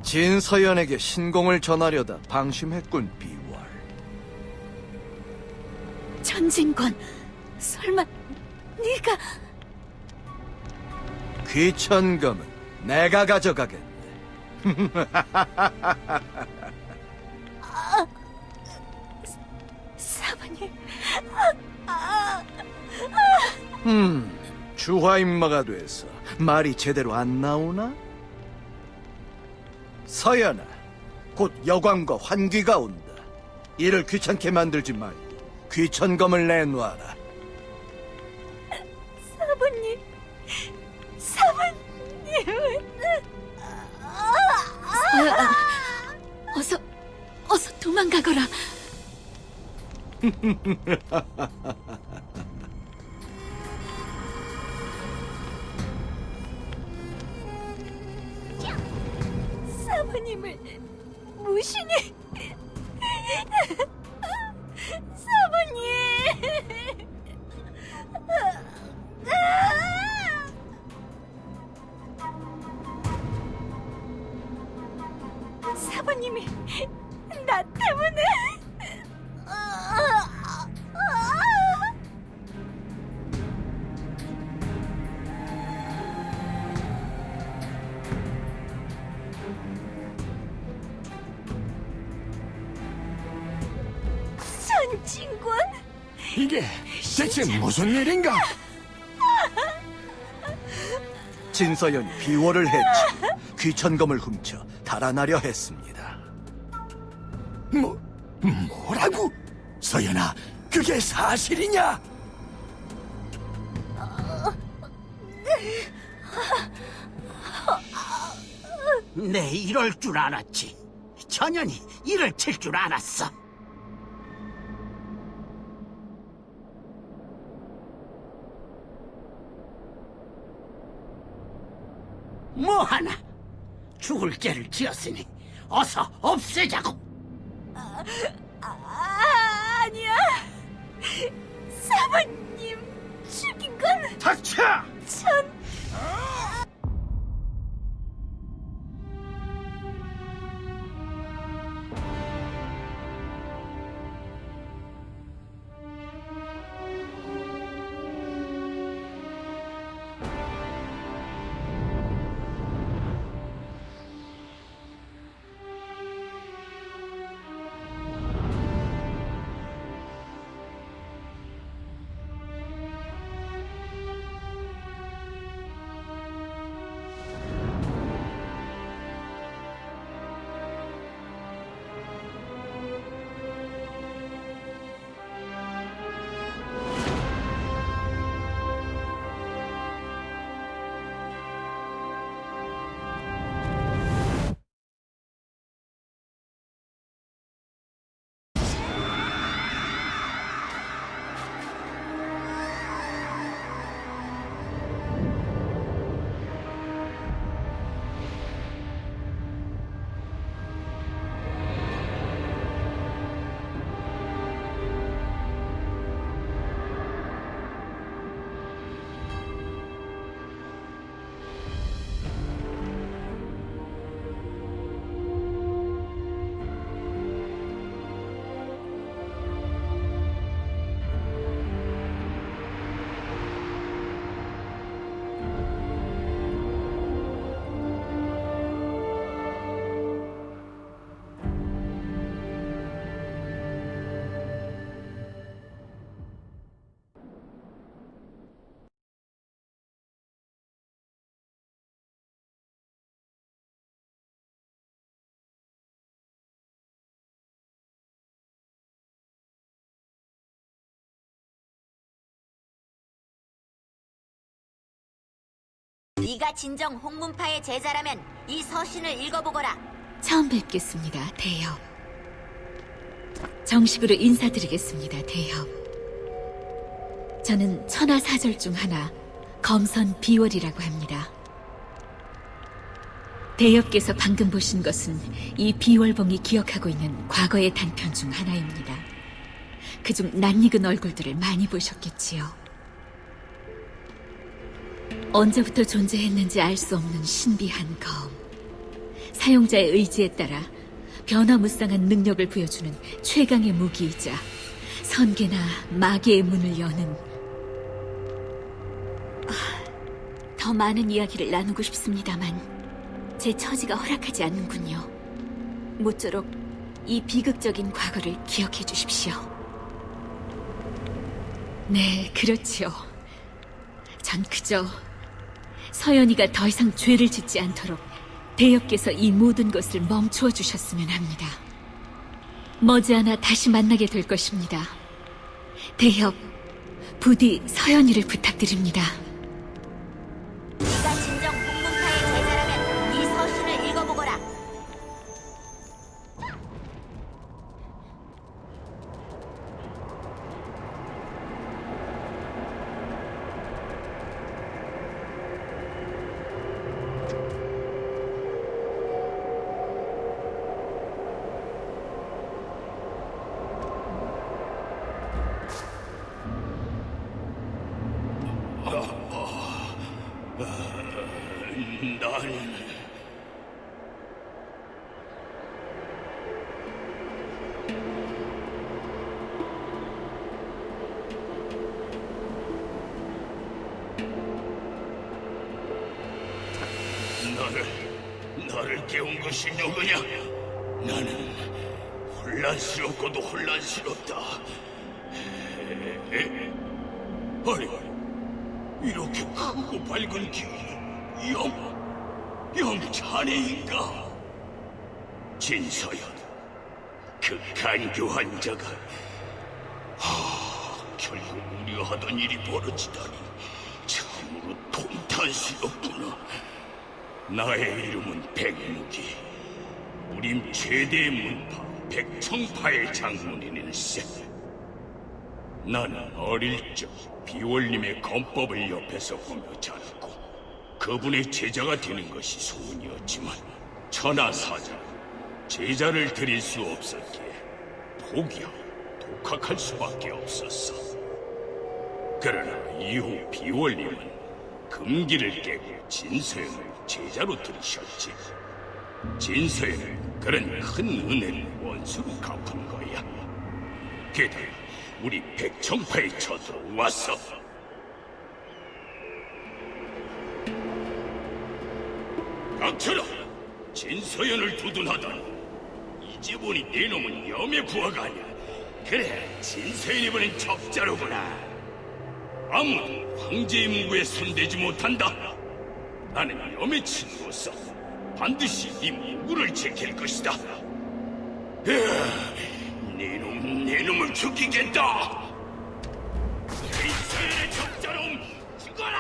진서연에게 신공을 전하려다 방심했군, 비월. 천진권, 설마 네가... 귀천검은 내가 가져가겠네. 사부님... 주화인마가 돼서 말이 제대로 안 나오나? 서연아, 곧 여광과 환귀가 온다. 일을 귀찮게 만들지 말고 귀천검을 내놔라. 사부님... 사부님은... 서연아, 어서 도망가거라. 사부님을 무신이... 사부님... 사부님이 나 때문에... 천진권? 이게 대체 무슨 일인가? 진서연이 비월을 해치 귀천검을 훔쳐 달아나려 했습니다. 뭐라고? 서연아, 그게 사실이냐? 내 이럴 줄 알았지. 전현이 이를 칠 줄 알았어. 뭐하나? 죽을 죄를 지었으니 어서 없애자고. 아니야. 사부님 죽인 건 닥쳐! 천... 네가 진정 홍문파의 제자라면 이 서신을 읽어보거라. 처음 뵙겠습니다, 대엽. 정식으로 인사드리겠습니다, 대엽. 저는 천하사절 중 하나, 검선 비월이라고 합니다. 대엽께서 방금 보신 것은 이 비월봉이 기억하고 있는 과거의 단편 중 하나입니다. 그중 낯익은 얼굴들을 많이 보셨겠지요. 언제부터 존재했는지 알 수 없는 신비한 검. 사용자의 의지에 따라 변화무쌍한 능력을 부여주는 최강의 무기이자 선계나 마계의 문을 여는 더 많은 이야기를 나누고 싶습니다만 제 처지가 허락하지 않는군요. 모쪼록 이 비극적인 과거를 기억해 주십시오. 네, 그렇지요. 전 그저 서연이가 더 이상 죄를 짓지 않도록 대엽께서 이 모든 것을 멈추어 주셨으면 합니다. 머지않아 다시 만나게 될 것입니다. 대엽, 부디 서연이를 부탁드립니다. 네가 진정 홍문파의 제자라면 이 서신을 읽어보거라. 나는 나를 깨운 것이 누구냐? 나는 혼란스럽고도 혼란스럽다. 아니, 이렇게 크고 밝은 기운은 영 자네인가? 진서연, 그 간교한 자가 결국 우려하던 일이 벌어지다니 참으로 통탄스럽구나. 나의 이름은 백무기, 우림 최대의 문파 백청파의 장문인일세. 나는 어릴 적 비월님의 검법을 옆에서 보며 자랐고 그분의 제자가 되는 것이 소원이었지만 천하사자는 제자를 드릴 수 없었기에 포기하고 독학할 수밖에 없었어. 그러나 이후 비월님은 금기를 깨고 진서연을 제자로 들이셨지. 진서연은 그런 큰 은혜를 원수로 갚은 거야. 게다가 우리 백청파의 처소로 왔어. 닥쳐라! 진서연을 두둔하다니. 이제 보니 네 놈은 염의 부하가 아니야. 그래, 진서연이 이번엔 적자로구나. 아무도 황제의 문구에 손대지 못한다. 나는 염의 친구로서 반드시 네 문구를 지킬 것이다. 네 놈을 죽이겠다. 진서연의 적자놈, 죽어라!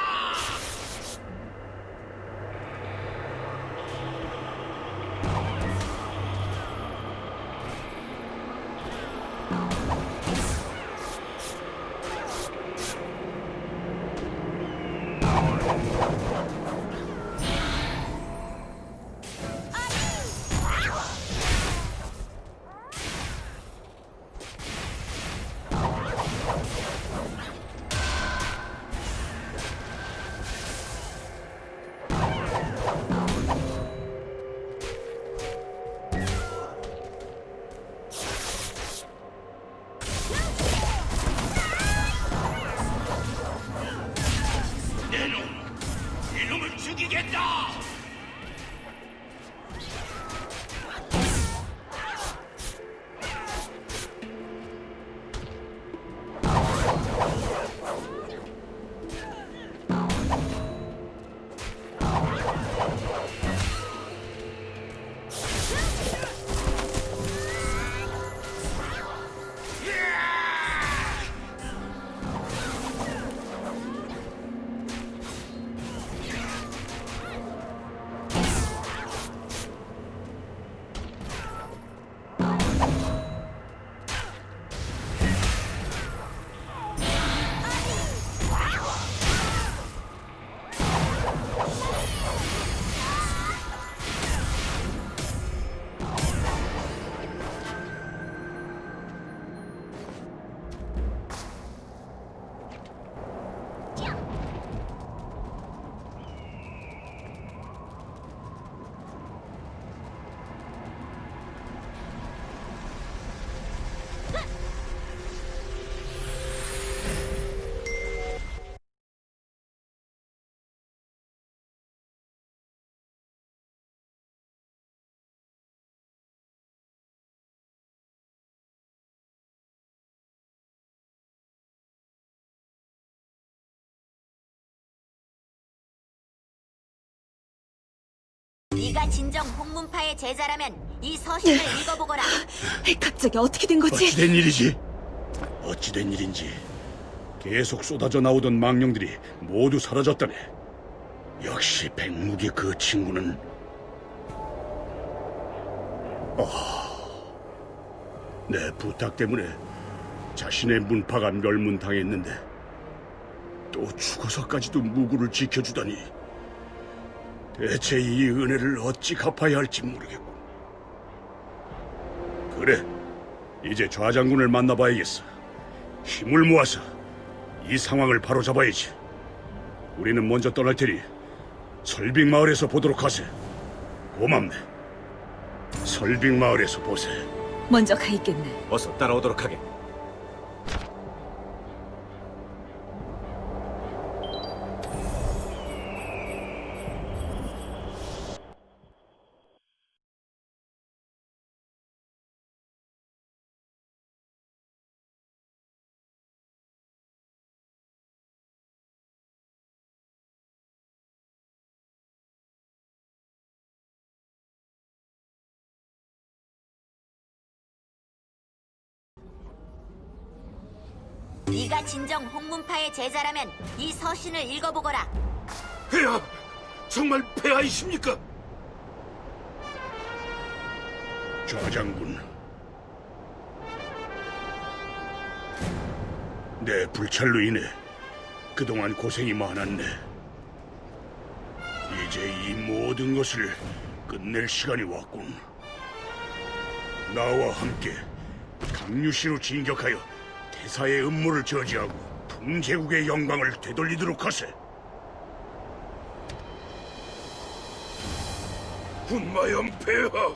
네가 진정 홍문파의 제자라면 이 서신을 읽어보거라. 갑자기 어떻게 된 거지? 어찌된 일이지? 어찌된 일인지 계속 쏟아져 나오던 망령들이 모두 사라졌다네. 역시 백무기 그 친구는 내 부탁 때문에 자신의 문파가 멸문당했는데 또 죽어서까지도 무구를 지켜주다니. 대체 이 은혜를 어찌 갚아야 할지 모르겠고. 그래, 이제 좌장군을 만나봐야겠어. 힘을 모아서 이 상황을 바로잡아야지. 우리는 먼저 떠날 테니 설빙 마을에서 보도록 하세. 고맙네. 설빙 마을에서 보세. 먼저 가 있겠네. 어서 따라오도록 하게. 네가 진정 홍문파의 제자라면 이 서신을 읽어보거라. 폐하! 정말 폐하이십니까? 좌장군, 내 불찰로 인해 그동안 고생이 많았네. 이제 이 모든 것을 끝낼 시간이 왔군. 나와 함께 강유시로 진격하여 대사의 음모를 저지하고 풍제국의 영광을 되돌리도록 하세. 군마염 폐하,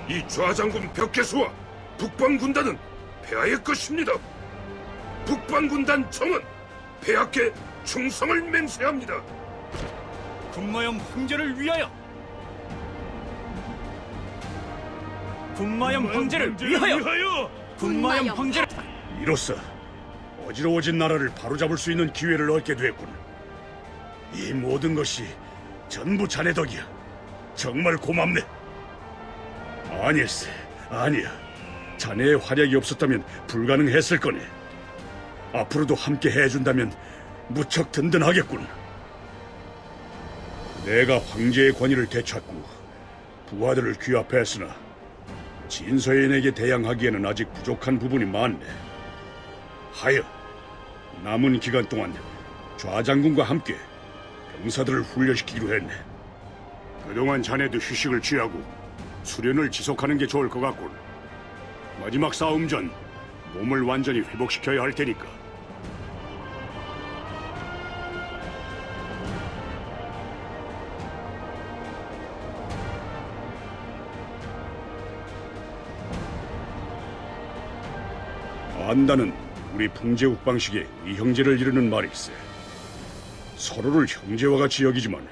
이 좌장군 벽계수와 북방군단은 폐하의 것입니다. 북방군단 정은 폐하께 충성을 맹세합니다. 군마염 황제를 위하여! 군마염 황제를 위하여! 군마염 황제를! 이로써 어지러워진 나라를 바로잡을 수 있는 기회를 얻게 됐군. 이 모든 것이 전부 자네 덕이야. 정말 고맙네. 아니었어. 아니야. 자네의 활약이 없었다면 불가능했을 거네. 앞으로도 함께 해준다면 무척 든든하겠군. 내가 황제의 권위를 되찾고 부하들을 규합했으나 진서인에게 대항하기에는 아직 부족한 부분이 많네. 하여 남은 기간 동안 좌장군과 함께 병사들을 훈련시키기로 했네. 그동안 자네도 휴식을 취하고 수련을 지속하는 게 좋을 것 같군. 마지막 싸움 전 몸을 완전히 회복시켜야 할 테니까. 안다는 우리 풍제국 방식의 이형제를 이루는 말일세. 서로를 형제와 같이 여기지만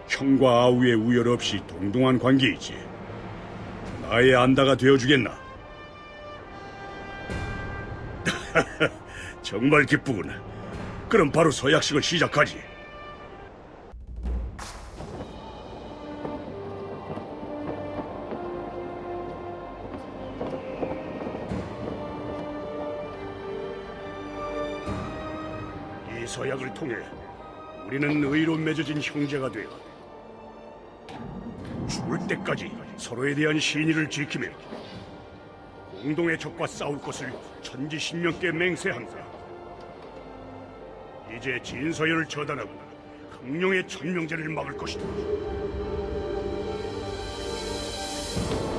형과 아우의 우열 없이 동등한 관계이지. 나의 안다가 되어주겠나? 정말 기쁘군. 그럼 바로 서약식을 시작하지. 이 서약을 통해 우리는 의로 맺어진 형제가 되어 죽을 때까지 서로에 대한 신의를 지키며 공동의 적과 싸울 것을 천지신명께 맹세한다. 이제 진서열을 처단하고 강룡의 천명제를 막을 것이다.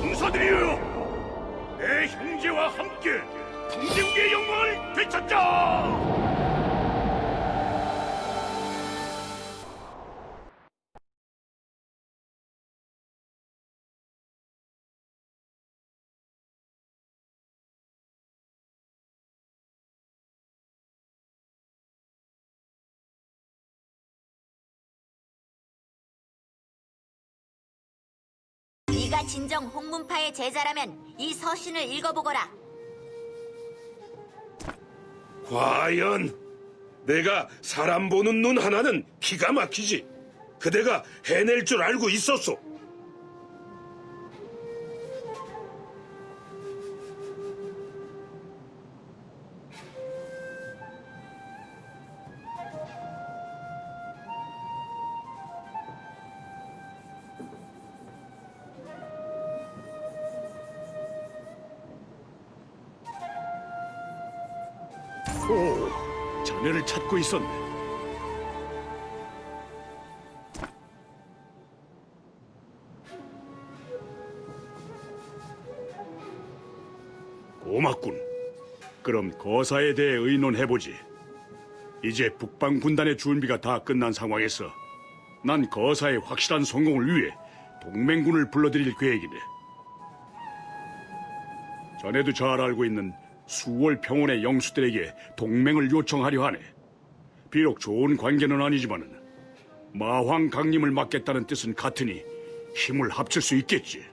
군사들이여, 내 형제와 함께 풍제국의 영광을 되찾자! 네가 진정 홍문파의 제자라면 이 서신을 읽어보거라. 과연 내가 사람 보는 눈 하나는 기가 막히지. 그대가 해낼 줄 알고 있었소. 오, 자네를 찾고 있었네. 고맙군. 그럼 거사에 대해 의논해보지. 이제 북방 군단의 준비가 다 끝난 상황에서 난 거사의 확실한 성공을 위해 동맹군을 불러들일 계획이네. 자네도 잘 알고 있는 수월 평원의 영수들에게 동맹을 요청하려 하네. 비록 좋은 관계는 아니지만은 마황 강림을 막겠다는 뜻은 같으니 힘을 합칠 수 있겠지.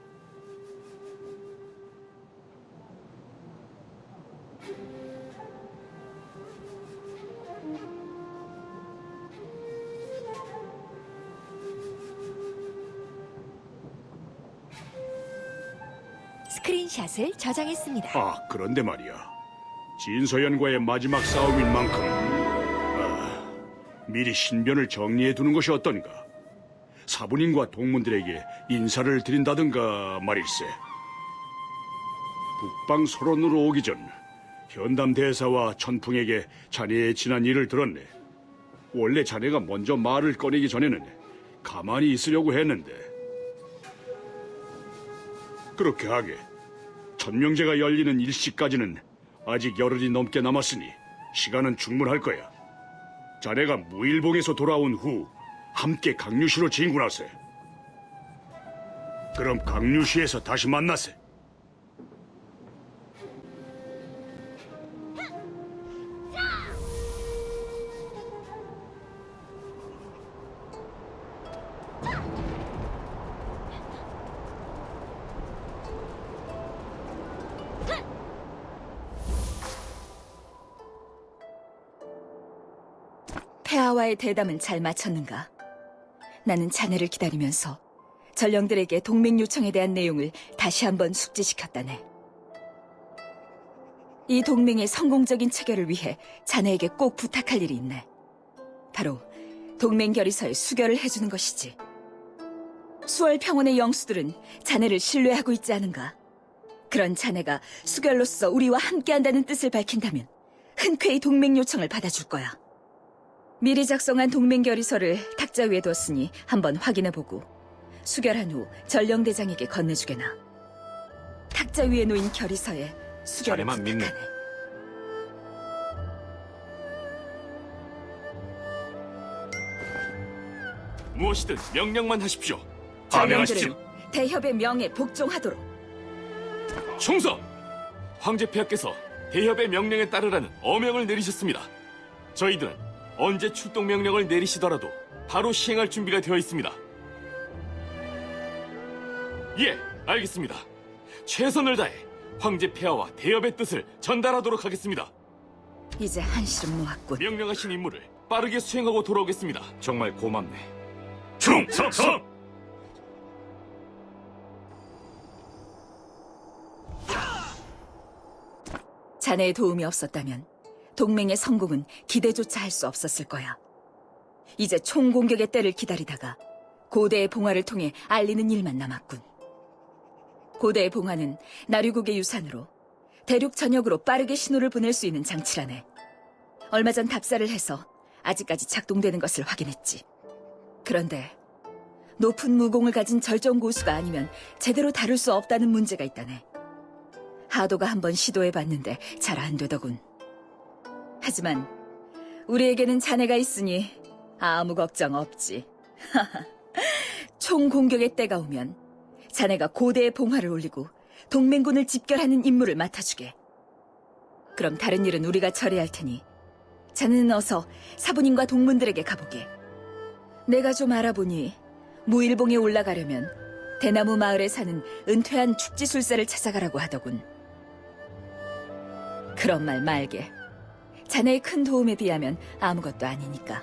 스크린샷을 저장했습니다. 아, 그런데 말이야. 진서연과의 마지막 싸움인 만큼 미리 신변을 정리해두는 것이 어떤가? 사부님과 동문들에게 인사를 드린다든가 말일세. 북방 소론으로 오기 전 현담 대사와 천풍에게 자네의 지난 일을 들었네. 원래 자네가 먼저 말을 꺼내기 전에는 가만히 있으려고 했는데. 그렇게 하게 천명제가 열리는 일시까지는 아직 열흘이 넘게 남았으니 시간은 충분할 거야. 자네가 무일봉에서 돌아온 후 함께 강류시로 진군하세. 그럼 강류시에서 다시 만나세. 폐하와의 대담은 잘 마쳤는가? 나는 자네를 기다리면서 전령들에게 동맹 요청에 대한 내용을 다시 한번 숙지시켰다네. 이 동맹의 성공적인 체결을 위해 자네에게 꼭 부탁할 일이 있네. 바로 동맹 결의서에 수결을 해주는 것이지. 수월 평원의 영수들은 자네를 신뢰하고 있지 않은가? 그런 자네가 수결로서 우리와 함께한다는 뜻을 밝힌다면 흔쾌히 동맹 요청을 받아줄 거야. 미리 작성한 동맹 결의서를 탁자 위에 뒀으니 한번 확인해보고 수결한 후 전령대장에게 건네주게나. 탁자 위에 놓인 결의서에 수결을 자네만 믿네. 부탁하네. 무엇이든 명령만 하십시오. 전령들은 대협의 명에 복종하도록. 충성! 황제 폐하께서 대협의 명령에 따르라는 어명을 내리셨습니다. 저희들은 언제 출동 명령을 내리시더라도 바로 시행할 준비가 되어 있습니다. 예, 알겠습니다. 최선을 다해 황제 폐하와 대협의 뜻을 전달하도록 하겠습니다. 이제 한시름 놓았군. 명령하신 임무를 빠르게 수행하고 돌아오겠습니다. 정말 고맙네. 충성! 자네의 도움이 없었다면 동맹의 성공은 기대조차 할 수 없었을 거야. 이제 총공격의 때를 기다리다가 고대의 봉화를 통해 알리는 일만 남았군. 고대의 봉화는 나류국의 유산으로 대륙 전역으로 빠르게 신호를 보낼 수 있는 장치라네. 얼마 전 답사를 해서 아직까지 작동되는 것을 확인했지. 그런데 높은 무공을 가진 절정 고수가 아니면 제대로 다룰 수 없다는 문제가 있다네. 하도가 한번 시도해봤는데 잘 안 되더군. 하지만 우리에게는 자네가 있으니 아무 걱정 없지. 총공격의 때가 오면 자네가 고대의 봉화를 올리고 동맹군을 집결하는 임무를 맡아주게. 그럼 다른 일은 우리가 처리할 테니 자네는 어서 사부님과 동문들에게 가보게. 내가 좀 알아보니 무일봉에 올라가려면 대나무 마을에 사는 은퇴한 축지술사를 찾아가라고 하더군. 그런 말 말게. 자네의 큰 도움에 비하면 아무것도 아니니까.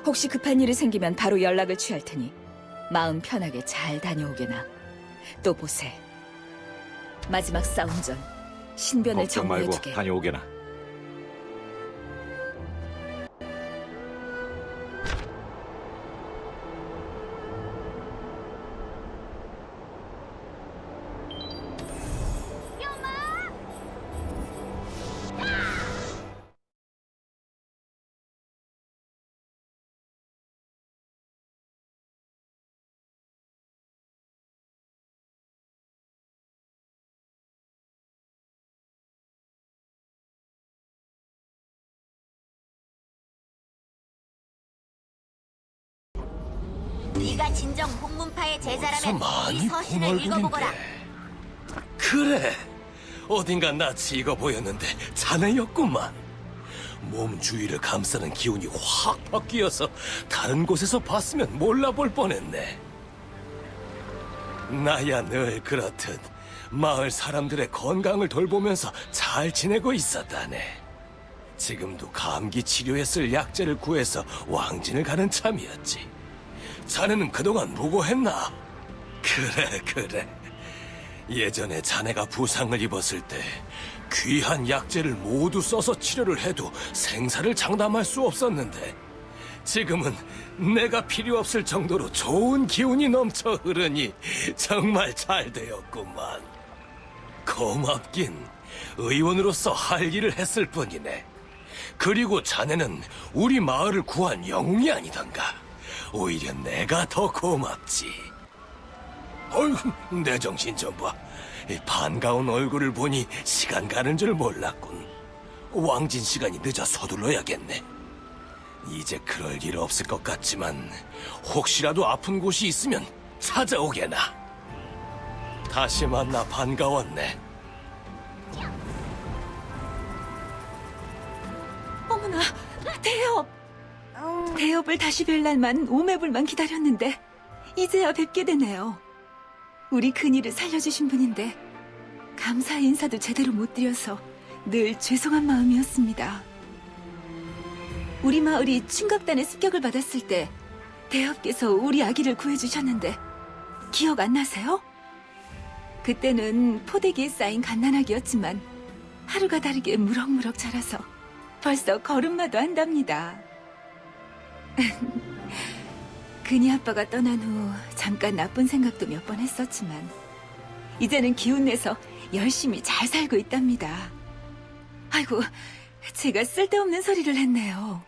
혹시 급한 일이 생기면 바로 연락을 취할 테니 마음 편하게 잘 다녀오게나. 또 보세. 마지막 싸움 전 신변을 걱정 말고 정리해두게. 다녀오게나. 네가 진정 홍문파의 제자라면 이 서신을 본 읽어보거라. 그래, 어딘가 낯이 익어 보였는데 자네였구만. 몸 주위를 감싸는 기운이 확 바뀌어서 다른 곳에서 봤으면 몰라볼 뻔했네. 나야 늘 그렇듯 마을 사람들의 건강을 돌보면서 잘 지내고 있었다네. 지금도 감기 치료에 쓸 약재를 구해서 왕진을 가는 참이었지. 자네는 그동안 무고했나? 그래. 예전에 자네가 부상을 입었을 때 귀한 약재를 모두 써서 치료를 해도 생사를 장담할 수 없었는데 지금은 내가 필요 없을 정도로 좋은 기운이 넘쳐 흐르니 정말 잘 되었구만. 고맙긴 의원으로서 할 일을 했을 뿐이네. 그리고 자네는 우리 마을을 구한 영웅이 아니던가. 오히려 내가 더 고맙지. 어휴, 내 정신 좀 봐. 이 반가운 얼굴을 보니 시간 가는 줄 몰랐군. 왕진 시간이 늦어 서둘러야겠네. 이제 그럴 일 없을 것 같지만 혹시라도 아픈 곳이 있으면 찾아오게나. 다시 만나 반가웠네. 어머나, 대엽! 대엽을 다시 뵐 날만 오매불만 기다렸는데 이제야 뵙게 되네요. 우리 근이를 살려주신 분인데 감사의 인사도 제대로 못 드려서 늘 죄송한 마음이었습니다. 우리 마을이 충각단의 습격을 받았을 때 대엽께서 우리 아기를 구해주셨는데 기억 안 나세요? 그때는 포대기에 쌓인 갓난아기였지만 하루가 다르게 무럭무럭 자라서 벌써 걸음마도 한답니다. 근이 아빠가 떠난 후 잠깐 나쁜 생각도 몇 번 했었지만 이제는 기운내서 열심히 잘 살고 있답니다. 아이고, 제가 쓸데없는 소리를 했네요.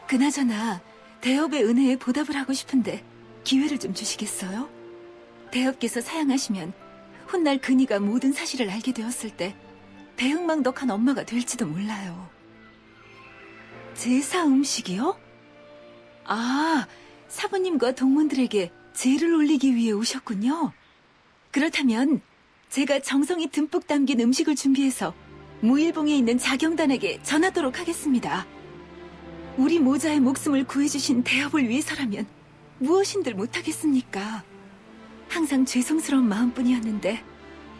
그나저나 대엽의 은혜에 보답을 하고 싶은데 기회를 좀 주시겠어요? 대엽께서 사양하시면 훗날 근이가 모든 사실을 알게 되었을 때 대응망덕한 엄마가 될지도 몰라요. 제사 음식이요? 아, 사부님과 동문들에게 제를 올리기 위해 오셨군요. 그렇다면 제가 정성이 듬뿍 담긴 음식을 준비해서 무일봉에 있는 자경단에게 전하도록 하겠습니다. 우리 모자의 목숨을 구해주신 대업을 위해서라면 무엇인들 못하겠습니까? 항상 죄송스러운 마음뿐이었는데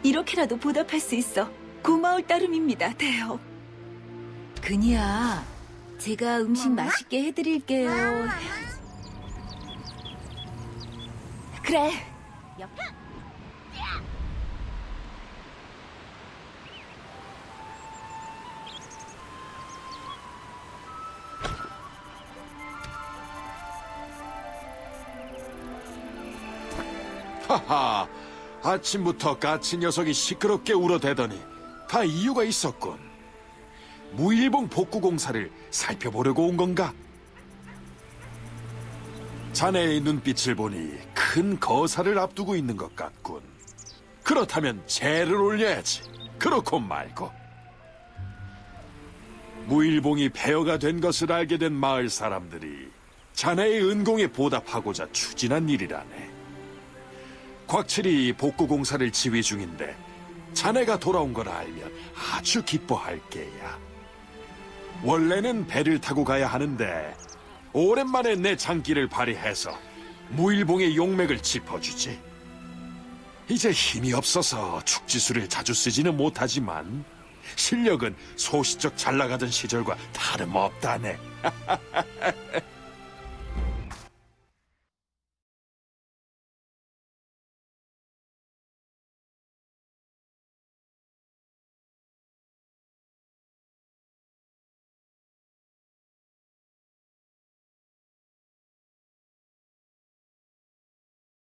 이렇게라도 보답할 수 있어 고마울 따름입니다, 대업. 근이야, 제가 음식 맛있게 해드릴게요. 그래. 하하, 아침부터 까친 녀석이 시끄럽게 울어대더니 다 이유가 있었군. 무일봉 복구공사를 살펴보려고 온 건가? 자네의 눈빛을 보니 큰 거사를 앞두고 있는 것 같군. 그렇다면 제를 올려야지. 그렇고 말고. 무일봉이 폐허가 된 것을 알게 된 마을 사람들이 자네의 은공에 보답하고자 추진한 일이라네. 곽칠이 복구공사를 지휘 중인데 자네가 돌아온 걸 알면 아주 기뻐할 게야. 원래는 배를 타고 가야 하는데 오랜만에 내 장기를 발휘해서 무일봉의 용맥을 짚어주지. 이제 힘이 없어서 축지수를 자주 쓰지는 못하지만 실력은 소시적 잘 나가던 시절과 다름없다네.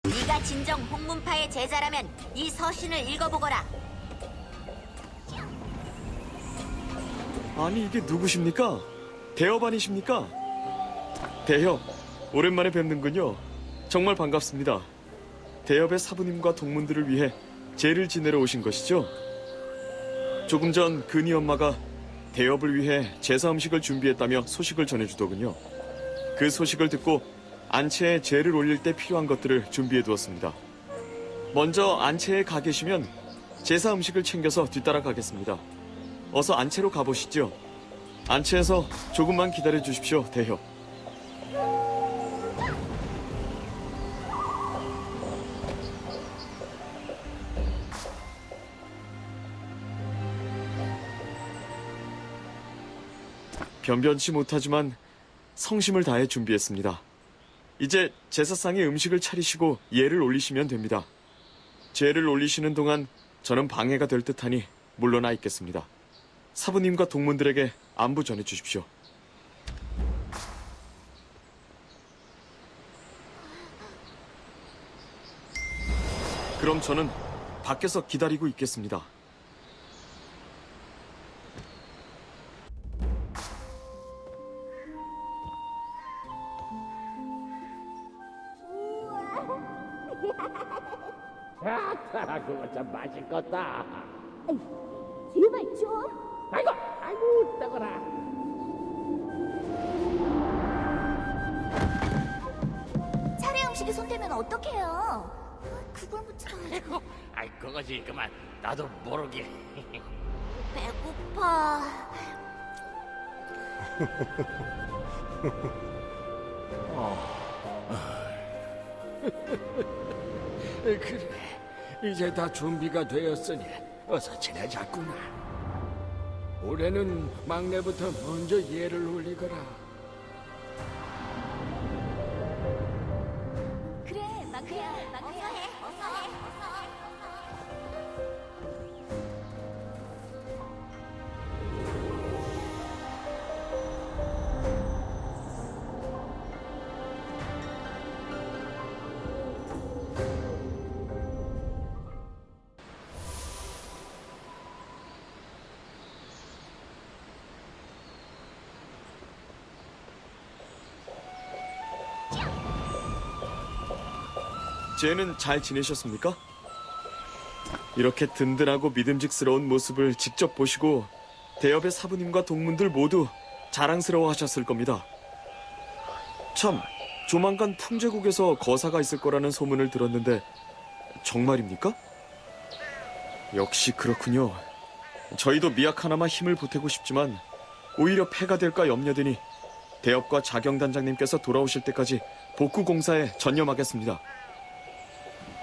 네가 진정 홍문파의 제자라면 이 서신을 읽어보거라. 아니 이게 누구십니까? 대협 아니십니까? 대협, 오랜만에 뵙는군요. 정말 반갑습니다. 대협의 사부님과 동문들을 위해 제를 지내러 오신 것이죠? 조금 전 근희 엄마가 대협을 위해 제사 음식을 준비했다며 소식을 전해주더군요. 그 소식을 듣고 안채에 제를 올릴 때 필요한 것들을 준비해 두었습니다. 먼저 안채에 가 계시면 제사 음식을 챙겨서 뒤따라 가겠습니다. 어서 안채로 가보시죠. 안채에서 조금만 기다려 주십시오, 대협. 변변치 못하지만 성심을 다해 준비했습니다. 이제 제사상에 음식을 차리시고 예를 올리시면 됩니다. 제를 올리시는 동안 저는 방해가 될 듯하니 물러나 있겠습니다. 사부님과 동문들에게 안부 전해 주십시오. 그럼 저는 밖에서 기다리고 있겠습니다. 그거 참 맛있겠다. 제발 좀. 아이고, 따거라. 차례 음식에 손대면 어떡해요? 그걸 묻혀가지고. 아이, 그것이 그만 나도 모르게. 배고파. 그래, 이제 다 준비가 되었으니 어서 지내자꾸나. 올해는 막내부터 먼저 예를 올리거라. 그래, 마크야, 마크야. 어서 해, 어서 해. 쟤는 잘 지내셨습니까? 이렇게 든든하고 믿음직스러운 모습을 직접 보시고 대협의 사부님과 동문들 모두 자랑스러워하셨을 겁니다. 참, 조만간 풍제국에서 거사가 있을 거라는 소문을 들었는데 정말입니까? 역시 그렇군요. 저희도 미약 하나마 힘을 보태고 싶지만 오히려 폐가 될까 염려되니 대협과 자경단장님께서 돌아오실 때까지 복구 공사에 전념하겠습니다.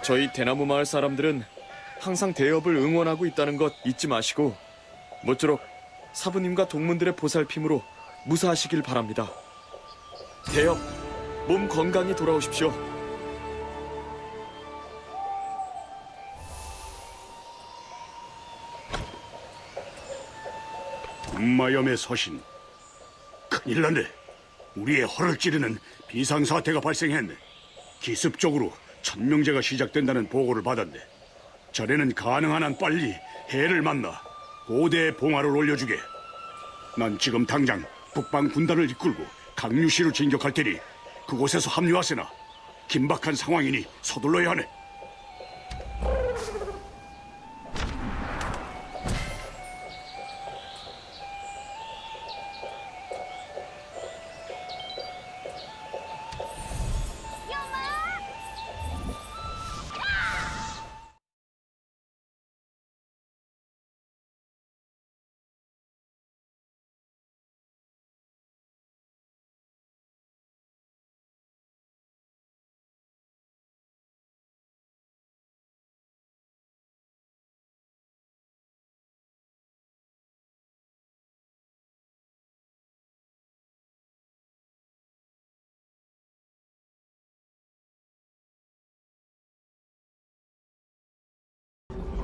저희 대나무 마을 사람들은 항상 대협을 응원하고 있다는 것 잊지 마시고 모쪼록 사부님과 동문들의 보살핌으로 무사하시길 바랍니다. 대협, 몸 건강히 돌아오십시오. 음마염의 서신. 큰일 났네. 우리의 허를 찌르는 비상사태가 발생했네. 기습적으로 천명제가 시작된다는 보고를 받았네. 자네는 가능한 한 빨리 해를 만나 고대의 봉화를 올려주게. 난 지금 당장 북방 군단을 이끌고 강유시로 진격할 테니 그곳에서 합류하세나. 긴박한 상황이니 서둘러야 하네.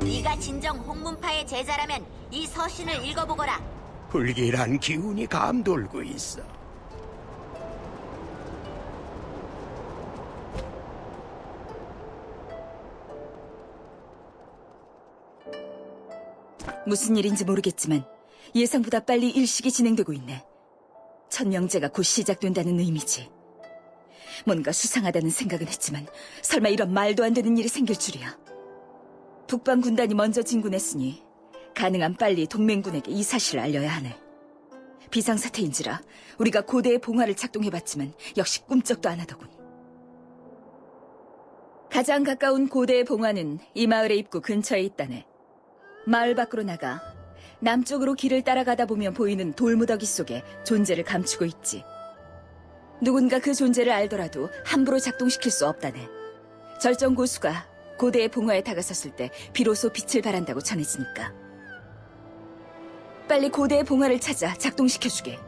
네가 진정 홍문파의 제자라면 이 서신을 읽어보거라. 불길한 기운이 감돌고 있어. 무슨 일인지 모르겠지만 예상보다 빨리 일식이 진행되고 있네. 천명제가 곧 시작된다는 의미지. 뭔가 수상하다는 생각은 했지만 설마 이런 말도 안 되는 일이 생길 줄이야. 북방 군단이 먼저 진군했으니 가능한 빨리 동맹군에게 이 사실을 알려야 하네. 비상사태인지라 우리가 고대의 봉화를 작동해봤지만 역시 꿈쩍도 안 하더군. 가장 가까운 고대의 봉화는 이 마을의 입구 근처에 있다네. 마을 밖으로 나가 남쪽으로 길을 따라가다 보면 보이는 돌무더기 속에 존재를 감추고 있지. 누군가 그 존재를 알더라도 함부로 작동시킬 수 없다네. 절정 고수가 고대의 봉화에 다가섰을 때 비로소 빛을 발한다고 전해지니까. 빨리 고대의 봉화를 찾아 작동시켜주게.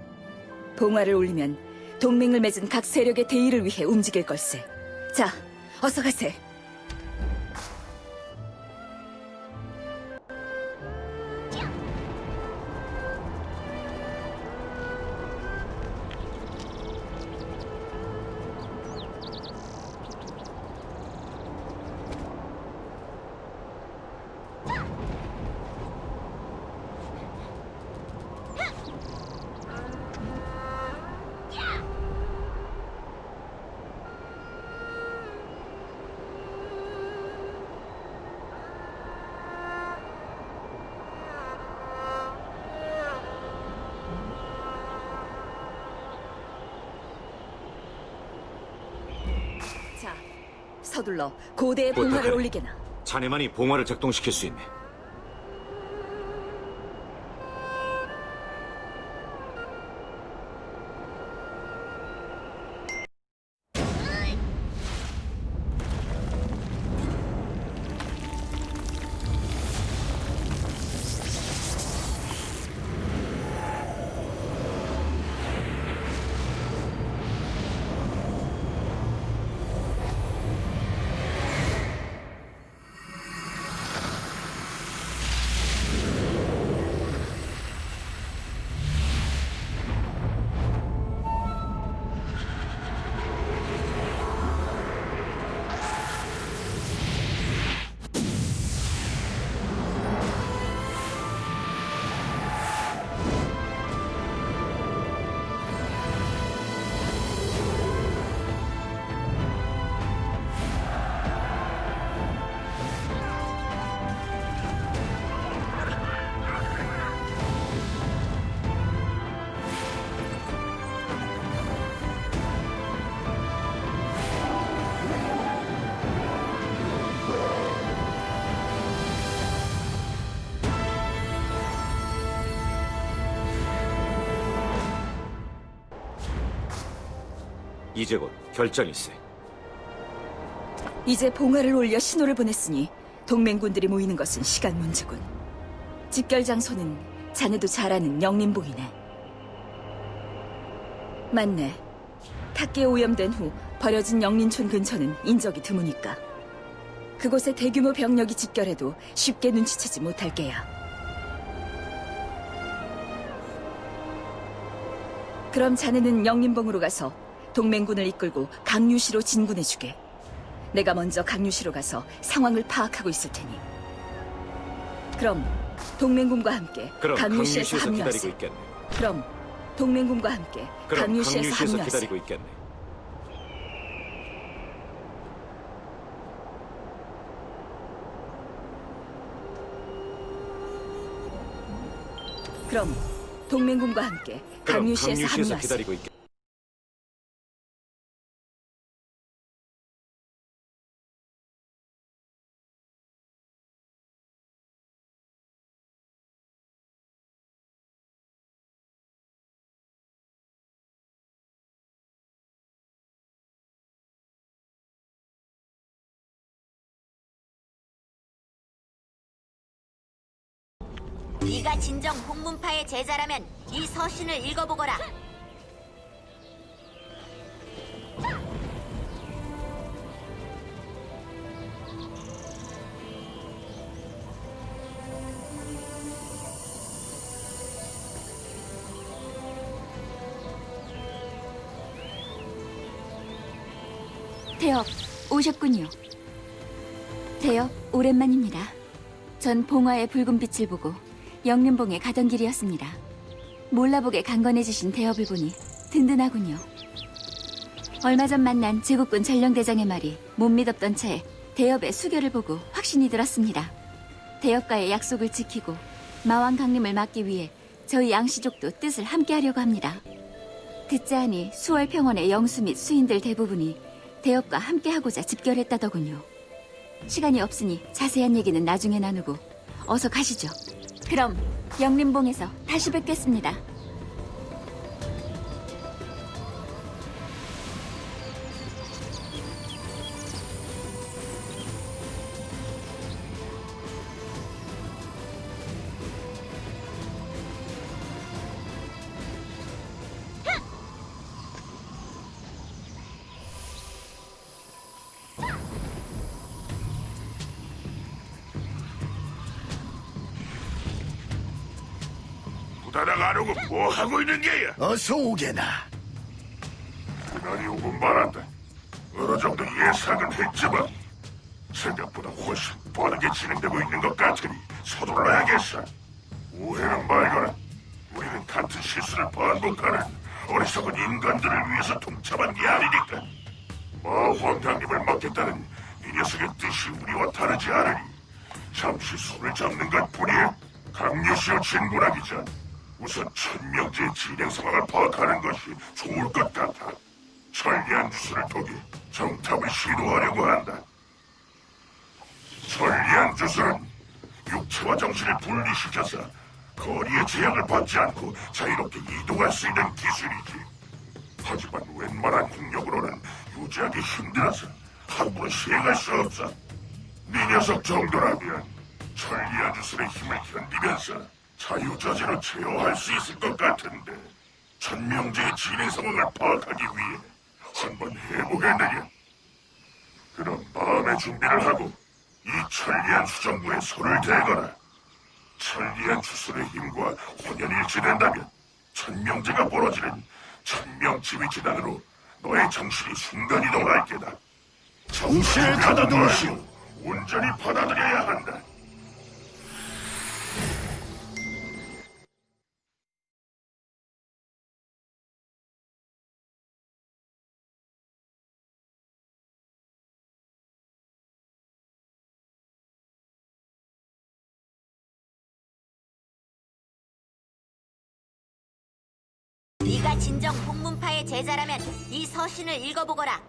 봉화를 올리면 동맹을 맺은 각 세력의 대의를 위해 움직일 걸세. 자, 어서 가세. 자, 서둘러 고대의 봉화를 부탁하네. 올리게나. 자네만이 봉화를 작동시킬 수 있네. 이제 곧 결정일세. 이제 봉화를 올려 신호를 보냈으니 동맹군들이 모이는 것은 시간 문제군. 집결 장소는 자네도 잘 아는 영림봉이네. 맞네. 탁기에 오염된 후 버려진 영린촌 근처는 인적이 드무니까. 그곳에 대규모 병력이 집결해도 쉽게 눈치채지 못할 게야. 그럼 자네는 영림봉으로 가서 동맹군을 이끌고 강유시로 진군해주게. 내가 먼저 강유시로 가서 상황을 파악하고 있을 테니. 그럼 동맹군과 함께 그럼 강유시에서 강유시에서 기다리고 합류하세. 있겠네. 그럼 동맹군과 함께 그럼 강유시에서 강유시에서 합류하세. 기다리고 있겠네. 그럼 동맹군과 함께 그럼 강유시에서 강유시에서 합류하세. 기다리고 있겠네. 네가 진정 홍문파의 제자라면 이 서신을 읽어보거라. 대엽, 오셨군요. 대엽, 오랜만입니다. 전 봉화의 붉은 빛을 보고 영림봉에 가던 길이었습니다. 몰라보게 강건해지신 대엽을 보니 든든하군요. 얼마 전 만난 제국군 전령대장의 말이 못 믿었던 채 대엽의 수결을 보고 확신이 들었습니다. 대엽과의 약속을 지키고 마왕 강림을 막기 위해 저희 양씨족도 뜻을 함께하려고 합니다. 듣자 하니 수월 평원의 영수 및 수인들 대부분이 대엽과 함께하고자 집결했다더군요. 시간이 없으니 자세한 얘기는 나중에 나누고 어서 가시죠. 그럼 영림봉에서 다시 뵙겠습니다. 부다랑 안 오고 뭐 하고 있는 게야? 어서 오게나. 그날이 오고 말았다. 어느 정도 예상은 했지만 생각보다 훨씬 빠르게 진행되고 있는 것 같으니 서둘러야겠어. 오해는 말거라. 우리는 같은 실수를 반복하는 어리석은 인간들을 위해서 동참한 게 아니니까. 마황장님을 맡겠다는 이 녀석의 뜻이 우리와 다르지 않으니 잠시 손을 잡는 것뿐이야. 강요시오 진군하기 전 우선 천명제의 진행 상황을 파악하는 것이 좋을 것 같아. 천리안 주술을 통해 정탑을 시도하려고 한다. 천리안 주술은 육체와 정신을 분리시켜서 거리의 제약을 받지 않고 자유롭게 이동할 수 있는 기술이지. 하지만 웬만한 국력으로는 유지하기 힘들어서 함부로 시행할 수 없어. 네 녀석 정도라면 천리안 주술의 힘을 견디면서 자유자재로 제어할 수 있을 것 같은데 천명제의 진행 상황을 파악하기 위해 한번 해보겠느냐? 그럼 마음의 준비를 하고 이 천리안 수정부에 손을 대거라. 천리안 주술의 힘과 혼연일치된다면 천명제가 벌어지는 천명지휘재단으로 너의 정신이 순간이동할 게다. 정신을 가다듬으시오. 온전히 받아들여야 한다. 네가 진정 홍문파의 제자라면 이 서신을 읽어보거라.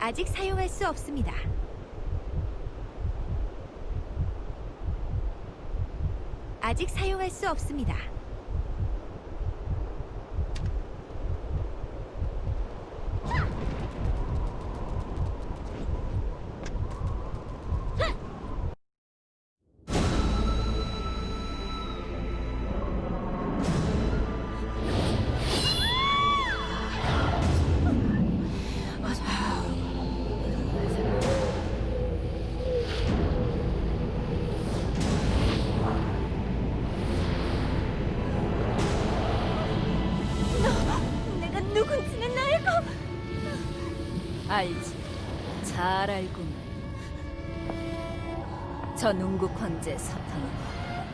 아직 사용할 수 없습니다. 아직 사용할 수 없습니다. 내가 누군지는 알고. 알지. 잘 알고만. 저 농국 황제 서탕,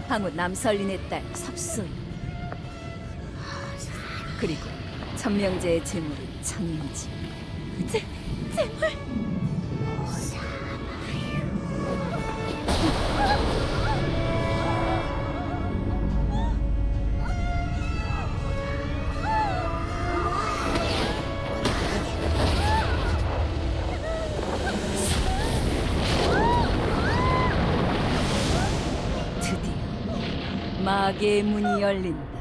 항우 남설린의 딸 섭소인, 그리고 천명제의 제물은 청인지. 제물. 드디어 마계의 문이 열린다.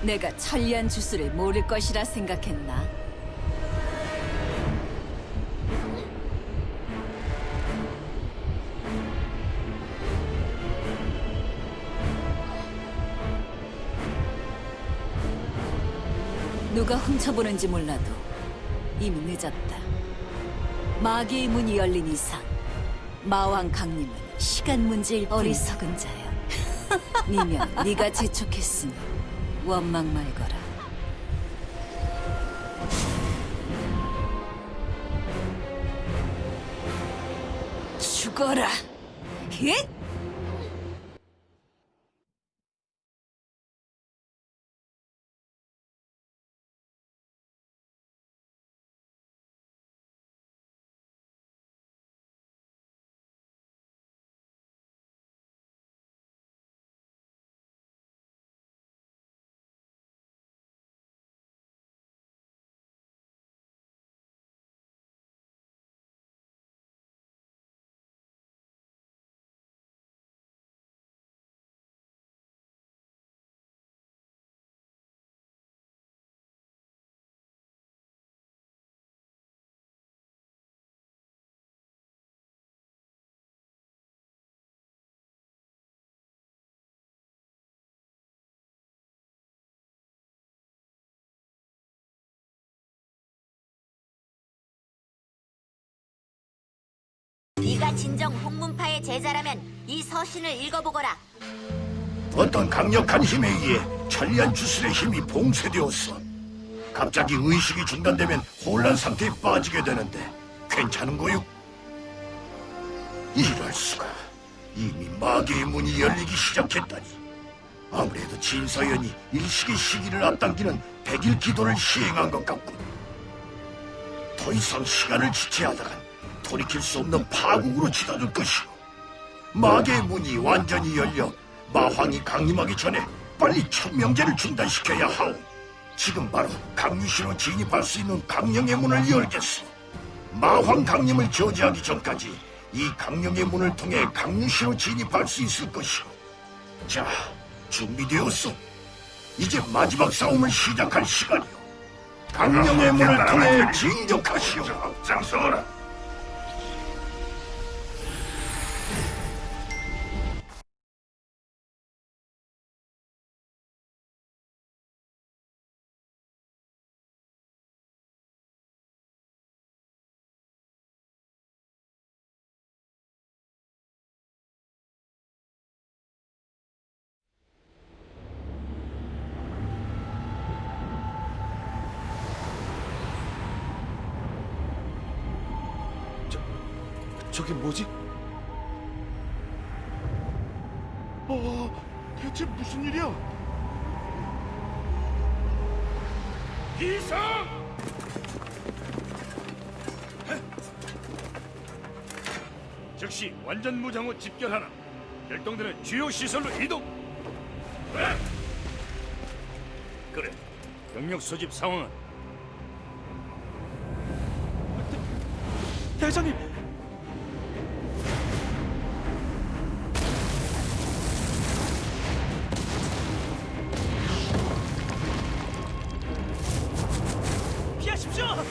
내가 천리안 주술을 모를 것이라 생각했나? 누가 훔쳐보는지 몰라도 이미 늦었다. 마계의 문이 열린 이상 마왕 강림은 시간 문제일 뿐. 어리석은 자야. 니면 네가 재촉했으니 원망 말거라. 죽어라. 힛! 네가 진정 홍문파의 제자라면 이 서신을 읽어보거라. 어떤 강력한 힘에 의해 천리안 주술의 힘이 봉쇄되었어. 갑자기 의식이 중단되면 혼란 상태에 빠지게 되는데 괜찮은 거요? 이럴 수가. 이미 마계의 문이 열리기 시작했다니. 아무래도 진서연이 일식의 시기를 앞당기는 백일 기도를 시행한 것 같군. 더 이상 시간을 지체하다간 돌이킬 수 없는 파국으로 치닫을 것이오. 마계의 문이 완전히 열려 마황이 강림하기 전에 빨리 천명제를 중단시켜야 하오. 지금 바로 강유시로 진입할 수 있는 강령의 문을 열겠어. 마황 강림을 저지하기 전까지 이 강령의 문을 통해 강유시로 진입할 수 있을 것이오. 자, 준비되었소. 이제 마지막 싸움을 시작할 시간이오. 강령의 문을 통해 진격하시오. 앞장서라. 저게 뭐지? 대체 무슨 일이야? 이상! 즉시 완전 무장호 집결하라. 별동들은 주요 시설로 이동. 그래. 병력 소집 상황은? 대장님! 피하십시오!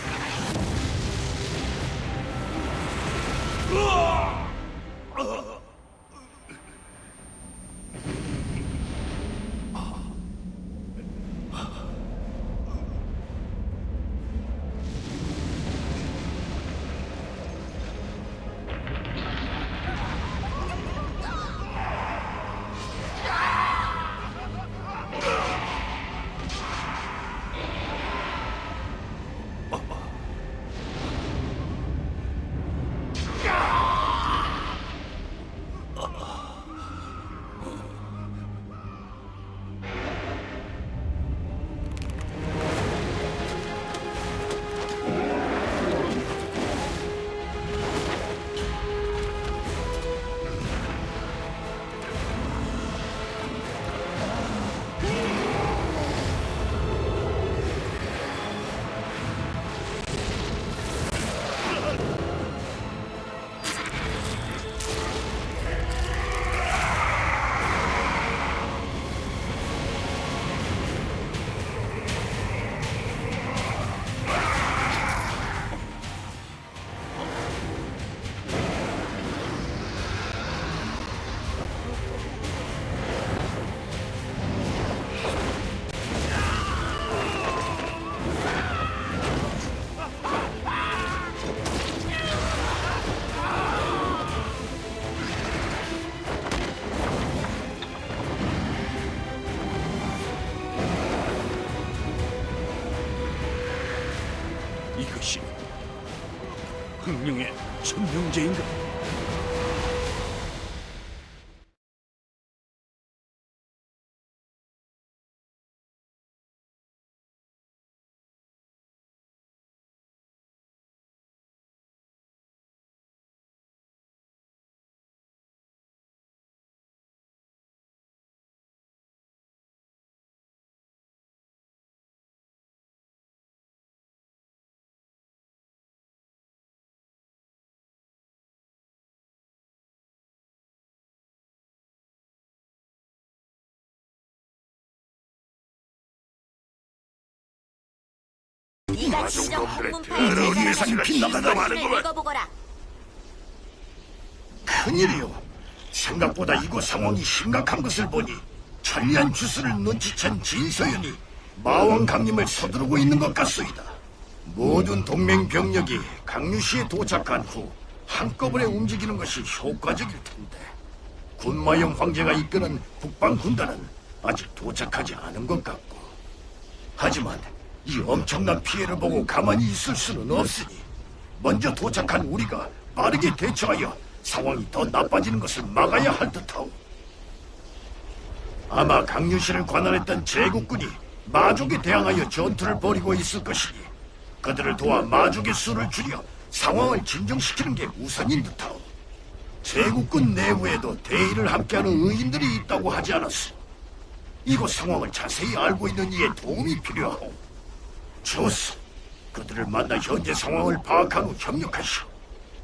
이것이 흥룡의 천명제인가? 네가 진정 홍문파의 더러운 제자라면 예상이 이 빗나가다 서신을 마는구만. 읽어보거라. 큰일이요. 생각보다 이곳 상황이 심각한 것을 보니 천리안 주스를 눈치챈 진서연이 마왕 강림을 서두르고 있는 것 같소이다. 모든 동맹 병력이 강유시에 도착한 후 한꺼번에 움직이는 것이 효과적일 텐데 군마영 황제가 이끄는 북방 군단은 아직 도착하지 않은 것 같고, 하지만 이 엄청난 피해를 보고 가만히 있을 수는 없으니 먼저 도착한 우리가 빠르게 대처하여 상황이 더 나빠지는 것을 막아야 할 듯하오. 아마 강유시를 관할했던 제국군이 마족에 대항하여 전투를 벌이고 있을 것이니 그들을 도와 마족의 수를 줄여 상황을 진정시키는 게 우선인 듯하오. 제국군 내부에도 대의를 함께하는 의인들이 있다고 하지 않았소. 이곳 상황을 자세히 알고 있는 이의 도움이 필요하오. 좋소. 그들을 만나 현재 상황을 파악한 후 협력하시오.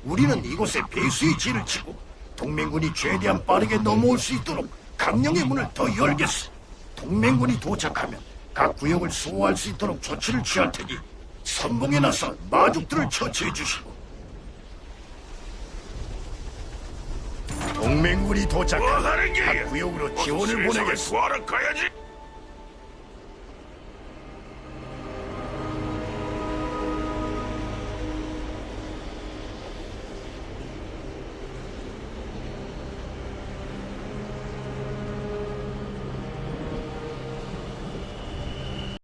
우리는 이곳에 배수의 진을 치고 동맹군이 최대한 빠르게 넘어올 수 있도록 강령의 문을 더 열겠소. 동맹군이 도착하면 각 구역을 수호할 수 있도록 조치를 취할 테니 선봉에 나서 마족들을 처치해 주시고. 동맹군이 도착하면 각 구역으로 지원을 보내겠소. 구하러 가야지.